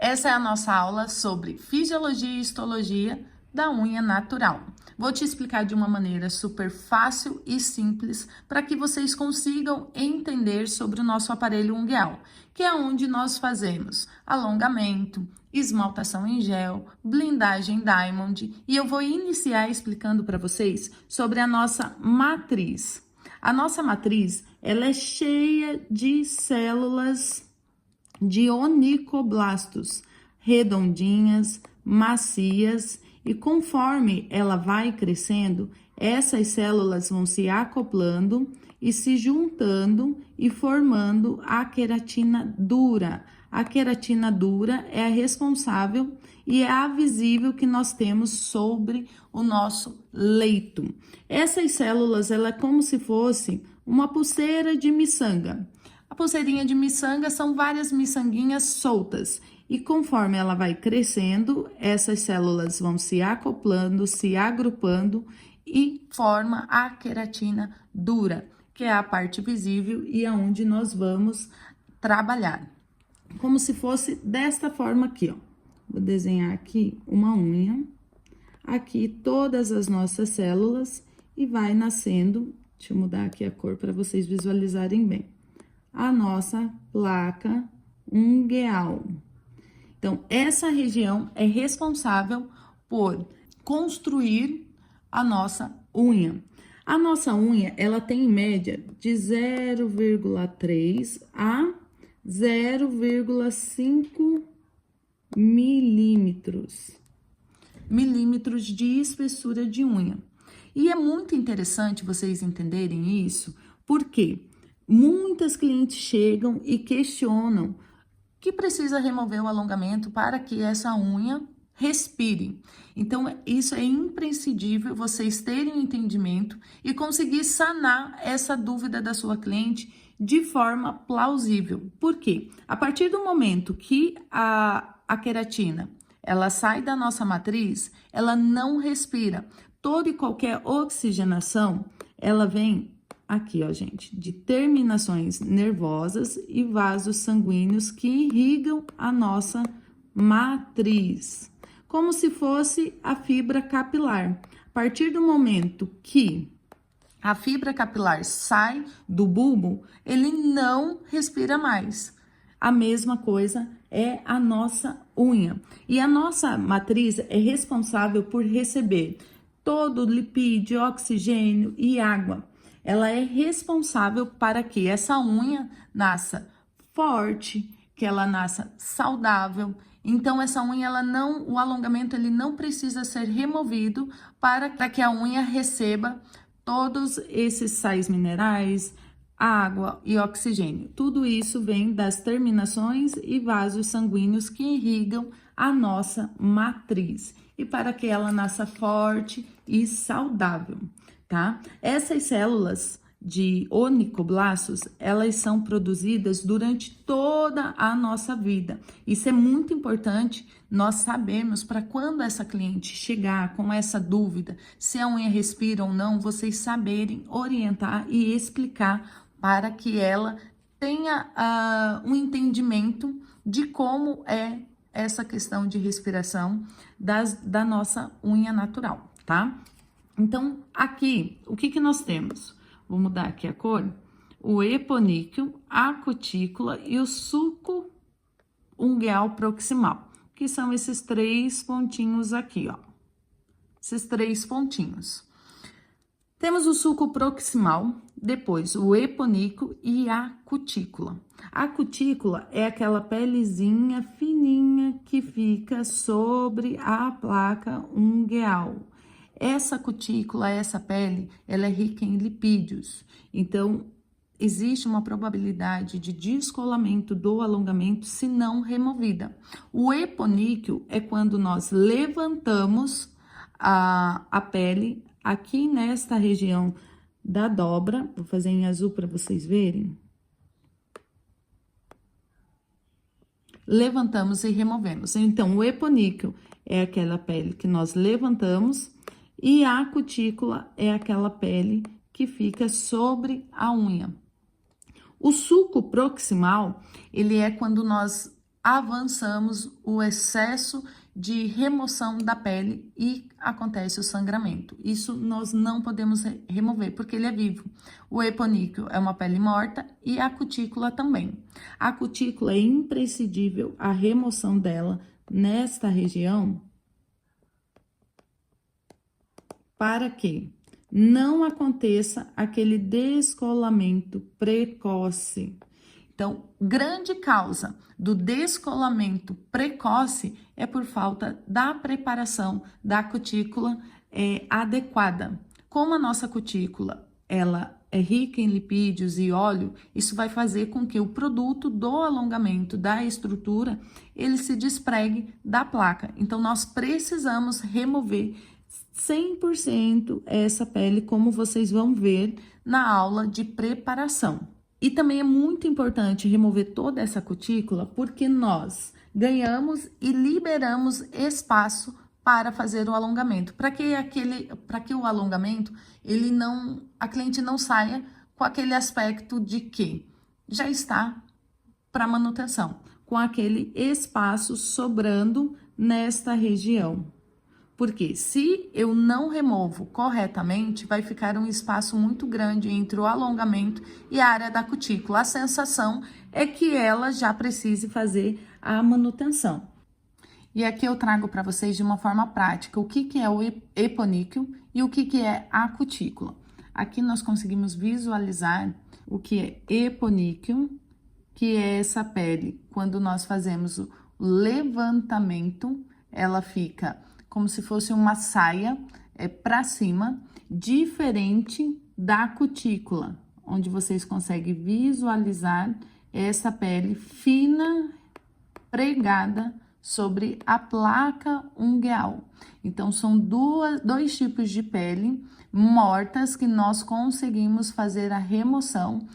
Essa é a nossa aula sobre fisiologia e histologia da unha natural. Vou te explicar de uma maneira super fácil e simples para que vocês consigam entender sobre o nosso aparelho ungueal, que é onde nós fazemos alongamento, esmaltação em gel, blindagem Diamond, e eu vou iniciar explicando para vocês sobre a nossa matriz. A nossa matriz, ela é cheia de células de onicoblastos, redondinhas, macias, e conforme ela vai crescendo, essas células vão se acoplando e se juntando e formando a queratina dura. A queratina dura é a responsável e é a visível que nós temos sobre o nosso leito. Essas células, ela é como se fosse uma pulseira de miçanga. A pulseirinha de miçanga são várias miçanguinhas soltas. E conforme ela vai crescendo, essas células vão se acoplando, se agrupando e forma a queratina dura, que é a parte visível e aonde nós vamos trabalhar. Como se fosse desta forma aqui, ó. Vou desenhar aqui uma unha, aqui todas as nossas células e vai nascendo, deixa eu mudar aqui a cor para vocês visualizarem bem, a nossa placa ungueal. Então, essa região é responsável por construir a nossa unha. A nossa unha, ela tem em média de 0,3 a 0,5 milímetros de espessura de unha. E é muito interessante vocês entenderem isso, porque muitas clientes chegam e questionam que precisa remover o alongamento para que essa unha respire. Então, isso é imprescindível vocês terem um entendimento e conseguir sanar essa dúvida da sua cliente de forma plausível. Por quê? A partir do momento que a queratina ela sai da nossa matriz, ela não respira. Toda e qualquer oxigenação, ela vem aqui, ó, gente, de terminações nervosas e vasos sanguíneos que irrigam a nossa matriz, como se fosse a fibra capilar. A partir do momento que a fibra capilar sai do bulbo, ele não respira mais. A mesma coisa é a nossa unha. E a nossa matriz é responsável por receber todo o lipídio, oxigênio e água. Ela é responsável para que essa unha nasça forte, que ela nasça saudável. Então, essa unha, o alongamento, ele não precisa ser removido para que a unha receba todos esses sais minerais, água e oxigênio. Tudo isso vem das terminações e vasos sanguíneos que irrigam a nossa matriz. E para que ela nasça forte e saudável, tá? Essas células de onicoblastos, elas são produzidas durante toda a nossa vida. Isso é muito importante nós sabemos para quando essa cliente chegar com essa dúvida, se a unha respira ou não, vocês saberem orientar e explicar para que ela tenha um entendimento de como é essa questão de respiração da nossa unha natural, tá? Então, aqui, o que nós temos? Vou mudar aqui a cor. O eponíqueo, a cutícula e o sulco ungueal proximal, que são esses três pontinhos aqui, ó. Esses três pontinhos. Temos o sulco proximal, depois o eponíqueo e a cutícula. A cutícula é aquela pelezinha fininha que fica sobre a placa ungueal. Essa cutícula, essa pele, ela é rica em lipídios. Então, existe uma probabilidade de descolamento do alongamento se não removida. O eponíqueo é quando nós levantamos a pele aqui nesta região da dobra. Vou fazer em azul para vocês verem. Levantamos e removemos. Então, o eponíqueo é aquela pele que nós levantamos e a cutícula é aquela pele que fica sobre a unha. O sulco proximal, ele é quando nós avançamos o excesso de remoção da pele e acontece o sangramento. Isso nós não podemos remover, porque ele é vivo. O eponíqueo é uma pele morta e a cutícula também. A cutícula é imprescindível a remoção dela nesta região para que não aconteça aquele descolamento precoce. Então, grande causa do descolamento precoce é por falta da preparação da cutícula adequada. Como a nossa cutícula, ela é rica em lipídios e óleo, isso vai fazer com que o produto do alongamento da estrutura, ele se despregue da placa. Então, nós precisamos remover 100% essa pele, como vocês vão ver na aula de preparação. E também é muito importante remover toda essa cutícula, porque nós ganhamos e liberamos espaço para fazer o alongamento, para que o alongamento, a cliente não saia com aquele aspecto de que já está para manutenção, com aquele espaço sobrando nesta região. Porque se eu não removo corretamente, vai ficar um espaço muito grande entre o alongamento e a área da cutícula. A sensação é que ela já precise fazer a manutenção. E aqui eu trago para vocês de uma forma prática o que é o eponíqueo e o que é a cutícula. Aqui nós conseguimos visualizar o que é eponíqueo, que é essa pele. Quando nós fazemos o levantamento, ela fica como se fosse uma saia para cima, diferente da cutícula, onde vocês conseguem visualizar essa pele fina, pregada sobre a placa ungueal. Então, são dois tipos de pele mortas que nós conseguimos fazer a remoção.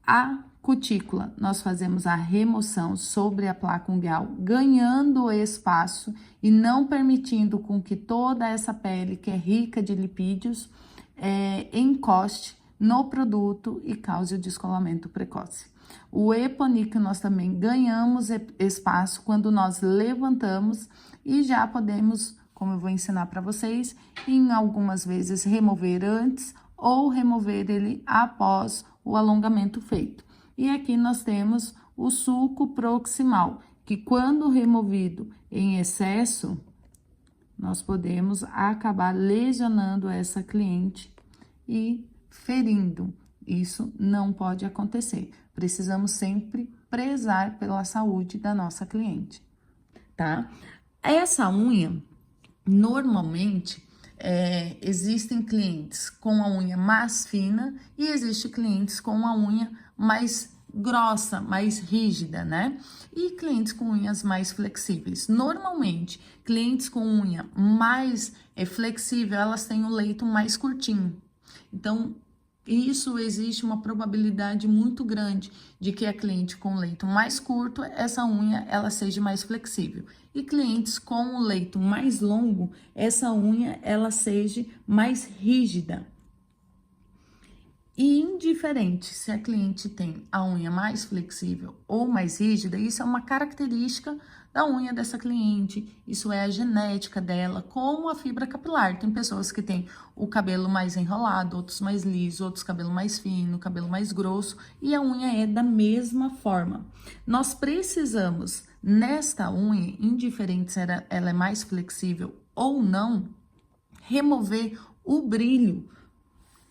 A cutícula, nós fazemos a remoção sobre a placa ungueal, ganhando espaço e não permitindo com que toda essa pele, que é rica de lipídios, encoste no produto e cause o descolamento precoce. O eponíqueo, nós também ganhamos espaço quando nós levantamos e já podemos, como eu vou ensinar para vocês, em algumas vezes remover antes ou remover ele após o alongamento feito. E aqui nós temos o sulco proximal, que quando removido em excesso, nós podemos acabar lesionando essa cliente e ferindo. Isso não pode acontecer. Precisamos sempre prezar pela saúde da nossa cliente, tá? Essa unha, normalmente, existem clientes com a unha mais fina e existem clientes com a unha mais grossa, mais rígida, né? E clientes com unhas mais flexíveis. Normalmente, clientes com unha mais flexível, elas têm o leito mais curtinho. Então, isso existe uma probabilidade muito grande de que a cliente com leito mais curto, essa unha ela seja mais flexível. E clientes com o leito mais longo, essa unha ela seja mais rígida. E indiferente se a cliente tem a unha mais flexível ou mais rígida, isso é uma característica da unha dessa cliente, isso é a genética dela, como a fibra capilar. Tem pessoas que têm o cabelo mais enrolado, outros mais liso, outros cabelo mais fino, cabelo mais grosso, e a unha é da mesma forma. Nós precisamos, nesta unha, indiferente se ela é mais flexível ou não, remover o brilho,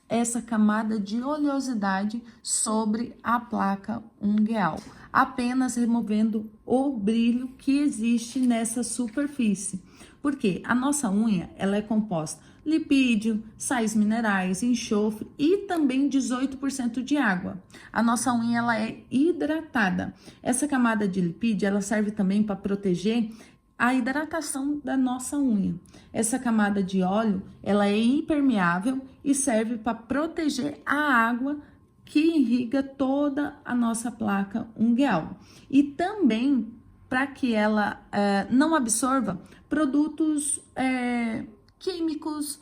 essa camada de oleosidade sobre a placa ungueal, apenas removendo o brilho que existe nessa superfície. Porque a nossa unha, ela é composta lipídio, sais minerais, enxofre e também 18% de água. A nossa unha, ela é hidratada. Essa camada de lipídio, ela serve também para proteger a hidratação da nossa unha. Essa camada de óleo, ela é impermeável e serve para proteger a água que irriga toda a nossa placa ungueal. E também para que ela não absorva produtos químicos,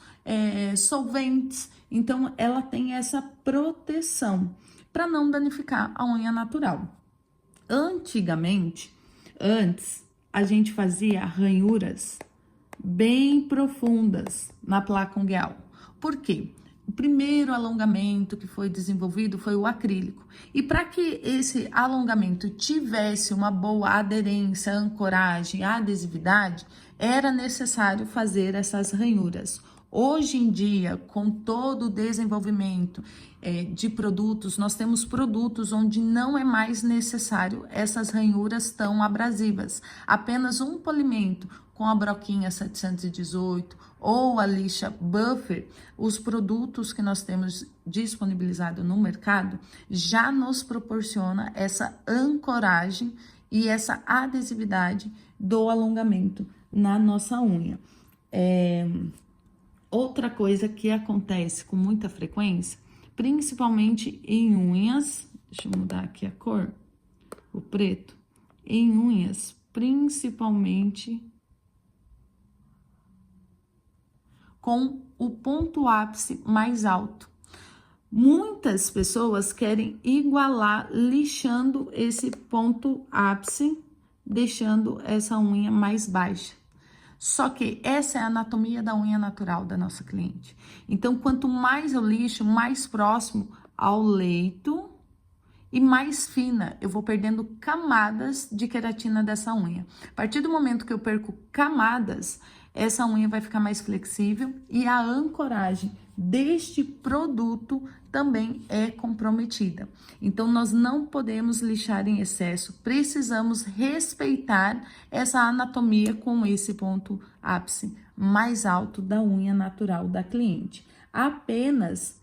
solventes. Então, ela tem essa proteção para não danificar a unha natural. Antigamente, Antes, a gente fazia ranhuras bem profundas na placa ungueal. Por quê? O primeiro alongamento que foi desenvolvido foi o acrílico. E para que esse alongamento tivesse uma boa aderência, ancoragem, adesividade, era necessário fazer essas ranhuras. Hoje em dia, com todo o desenvolvimento de produtos, nós temos produtos onde não é mais necessário essas ranhuras tão abrasivas. Apenas um polimento com a broquinha 718 ou a lixa buffer, os produtos que nós temos disponibilizado no mercado já nos proporciona essa ancoragem e essa adesividade do alongamento na nossa unha. Outra coisa que acontece com muita frequência, principalmente em unhas, deixa eu mudar aqui a cor, o preto, em unhas, principalmente com o ponto ápice mais alto. Muitas pessoas querem igualar lixando esse ponto ápice, deixando essa unha mais baixa. Só que essa é a anatomia da unha natural da nossa cliente. Então, quanto mais eu lixo, mais próximo ao leito e mais fina, eu vou perdendo camadas de queratina dessa unha. A partir do momento que eu perco camadas, essa unha vai ficar mais flexível e a ancoragem deste produto também é comprometida. Então, nós não podemos lixar em excesso, precisamos respeitar essa anatomia com esse ponto ápice mais alto da unha natural da cliente. Apenas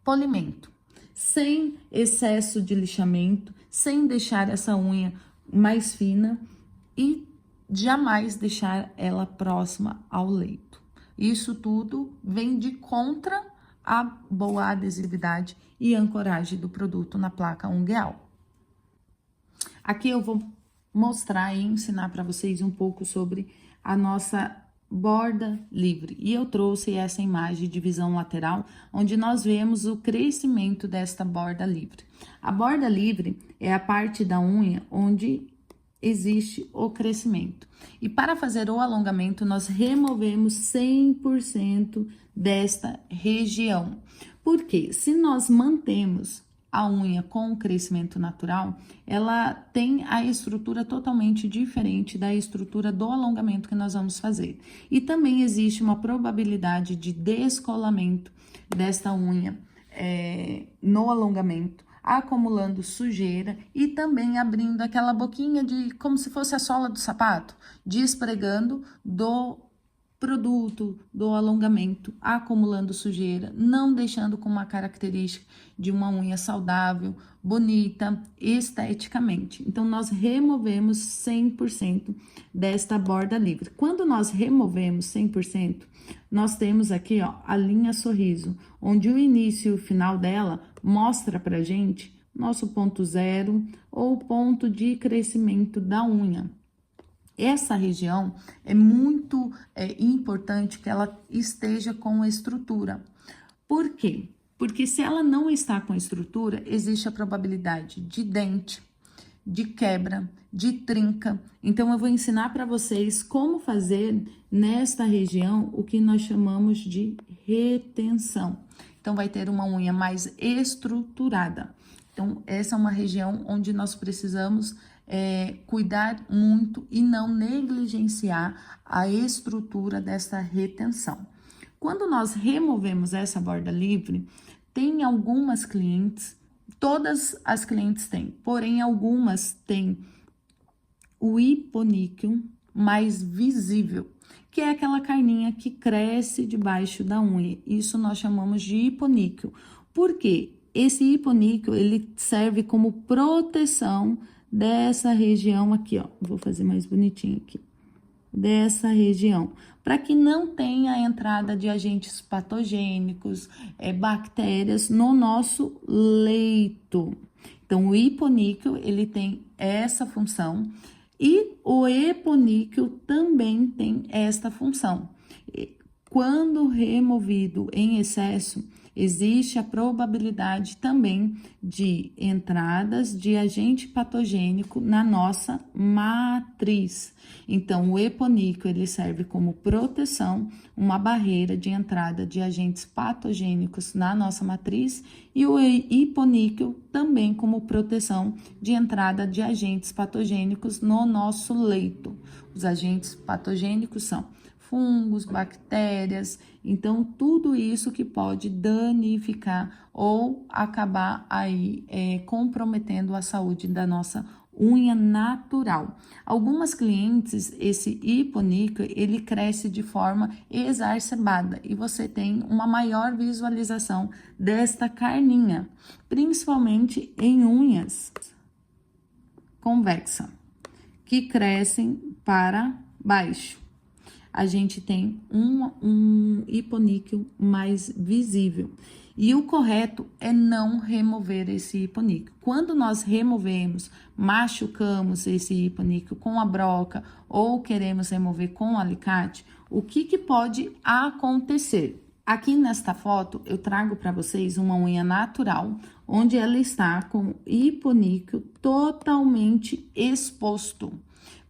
polimento, sem excesso de lixamento, sem deixar essa unha mais fina e jamais deixar ela próxima ao leito. Isso tudo vem de contra a boa adesividade e ancoragem do produto na placa ungueal. Aqui eu vou mostrar e ensinar para vocês um pouco sobre a nossa borda livre. E eu trouxe essa imagem de visão lateral, onde nós vemos o crescimento desta borda livre. A borda livre é a parte da unha onde existe o crescimento. E para fazer o alongamento, nós removemos 100% desta região. Porque se nós mantemos a unha com o crescimento natural, ela tem a estrutura totalmente diferente da estrutura do alongamento que nós vamos fazer. E também existe uma probabilidade de descolamento desta unha no alongamento, acumulando sujeira e também abrindo aquela boquinha de como se fosse a sola do sapato, despregando do produto, do alongamento, acumulando sujeira, não deixando com uma característica de uma unha saudável, bonita, esteticamente. Então, nós removemos 100% desta borda livre. Quando nós removemos 100%, nós temos aqui, ó, a linha sorriso, onde o início e o final dela mostra pra gente nosso ponto zero ou ponto de crescimento da unha. Essa região é muito importante que ela esteja com estrutura. Por quê? Porque se ela não está com estrutura, existe a probabilidade de dente, de quebra, de trinca. Então, eu vou ensinar para vocês como fazer nesta região o que nós chamamos de retenção. Então, vai ter uma unha mais estruturada. Então, essa é uma região onde nós precisamos cuidar muito e não negligenciar a estrutura dessa retenção. Quando nós removemos essa borda livre, tem algumas clientes, todas as clientes têm, porém algumas têm o hiponíqueo mais visível, que é aquela carninha que cresce debaixo da unha. Isso nós chamamos de hiponíqueo. Por quê? Esse hiponíqueo, ele serve como proteção dessa região aqui, ó. Vou fazer mais bonitinho aqui. Dessa região, para que não tenha a entrada de agentes patogênicos, bactérias no nosso leito. Então, o hiponíqueo, ele tem essa função e o eponíqueo também tem esta função. Quando removido em excesso, existe a probabilidade também de entradas de agente patogênico na nossa matriz. Então, o eponíqueo, ele serve como proteção, uma barreira de entrada de agentes patogênicos na nossa matriz, e o hiponíqueo também como proteção de entrada de agentes patogênicos no nosso leito. Os agentes patogênicos são fungos, bactérias, então tudo isso que pode danificar ou acabar aí comprometendo a saúde da nossa unha natural. Algumas clientes, esse hiponíqueo, ele cresce de forma exacerbada e você tem uma maior visualização desta carninha, principalmente em unhas convexa, que crescem para baixo. A gente tem um hiponíqueo mais visível. E o correto é não remover esse hiponíqueo. Quando nós removemos, machucamos esse hiponíqueo com a broca ou queremos remover com o alicate, o que pode acontecer? Aqui nesta foto, eu trago para vocês uma unha natural, onde ela está com o hiponíqueo totalmente exposto.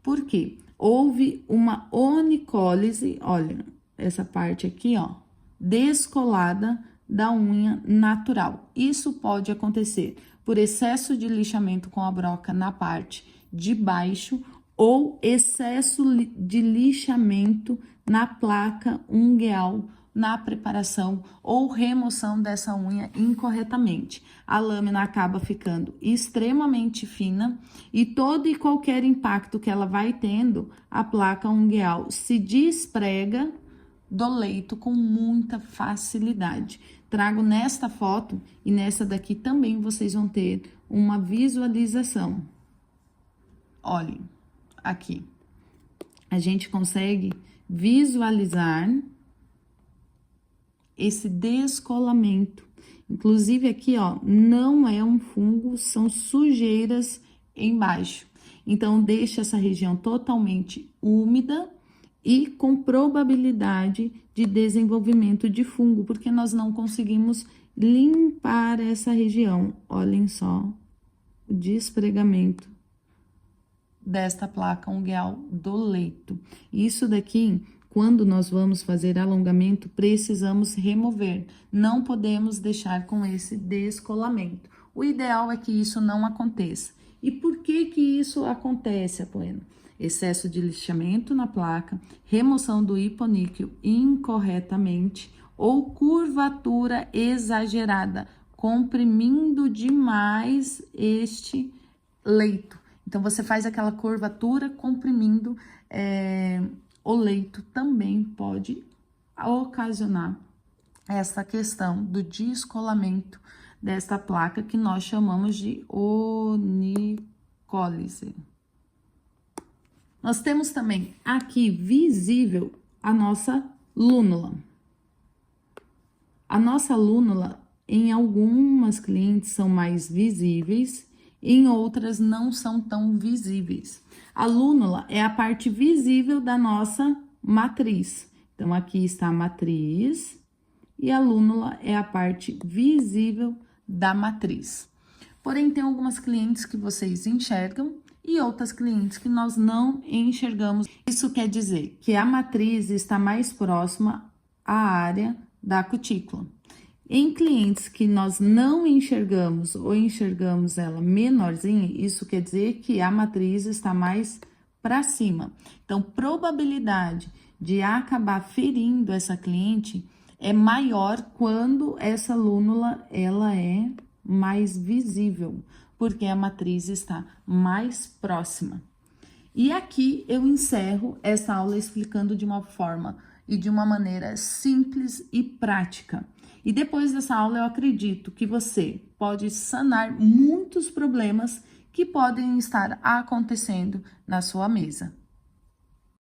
Por quê? Houve uma onicólise, olha, essa parte aqui, ó, descolada da unha natural. Isso pode acontecer por excesso de lixamento com a broca na parte de baixo ou excesso de lixamento na placa ungueal, na preparação ou remoção dessa unha incorretamente. A lâmina acaba ficando extremamente fina e todo e qualquer impacto que ela vai tendo, a placa ungueal se desprega do leito com muita facilidade. Trago nesta foto e nessa daqui também vocês vão ter uma visualização. Olhem, aqui. A gente consegue visualizar esse descolamento. Inclusive aqui, ó, não é um fungo, são sujeiras embaixo. Então, deixa essa região totalmente úmida e com probabilidade de desenvolvimento de fungo, porque nós não conseguimos limpar essa região. Olhem só o despregamento desta placa ungueal do leito. Isso daqui, quando nós vamos fazer alongamento, precisamos remover. Não podemos deixar com esse descolamento. O ideal é que isso não aconteça. E por que isso acontece, Apoena? Excesso de lixamento na placa, remoção do hiponíqueo incorretamente ou curvatura exagerada, comprimindo demais este leito. Então, você faz aquela curvatura comprimindo o leito, também pode ocasionar essa questão do descolamento desta placa que nós chamamos de onicólise. Nós temos também aqui visível a nossa lúnula. A nossa lúnula, em algumas clientes, são mais visíveis, em outras não são tão visíveis. A lúnula é a parte visível da nossa matriz. Então, aqui está a matriz e a lúnula é a parte visível da matriz. Porém, tem algumas clientes que vocês enxergam e outras clientes que nós não enxergamos. Isso quer dizer que a matriz está mais próxima à área da cutícula. Em clientes que nós não enxergamos ou enxergamos ela menorzinha, isso quer dizer que a matriz está mais para cima. Então, probabilidade de acabar ferindo essa cliente é maior quando essa lúnula ela é mais visível, porque a matriz está mais próxima. E aqui eu encerro essa aula explicando de uma forma e de uma maneira simples e prática. E depois dessa aula eu acredito que você pode sanar muitos problemas que podem estar acontecendo na sua mesa.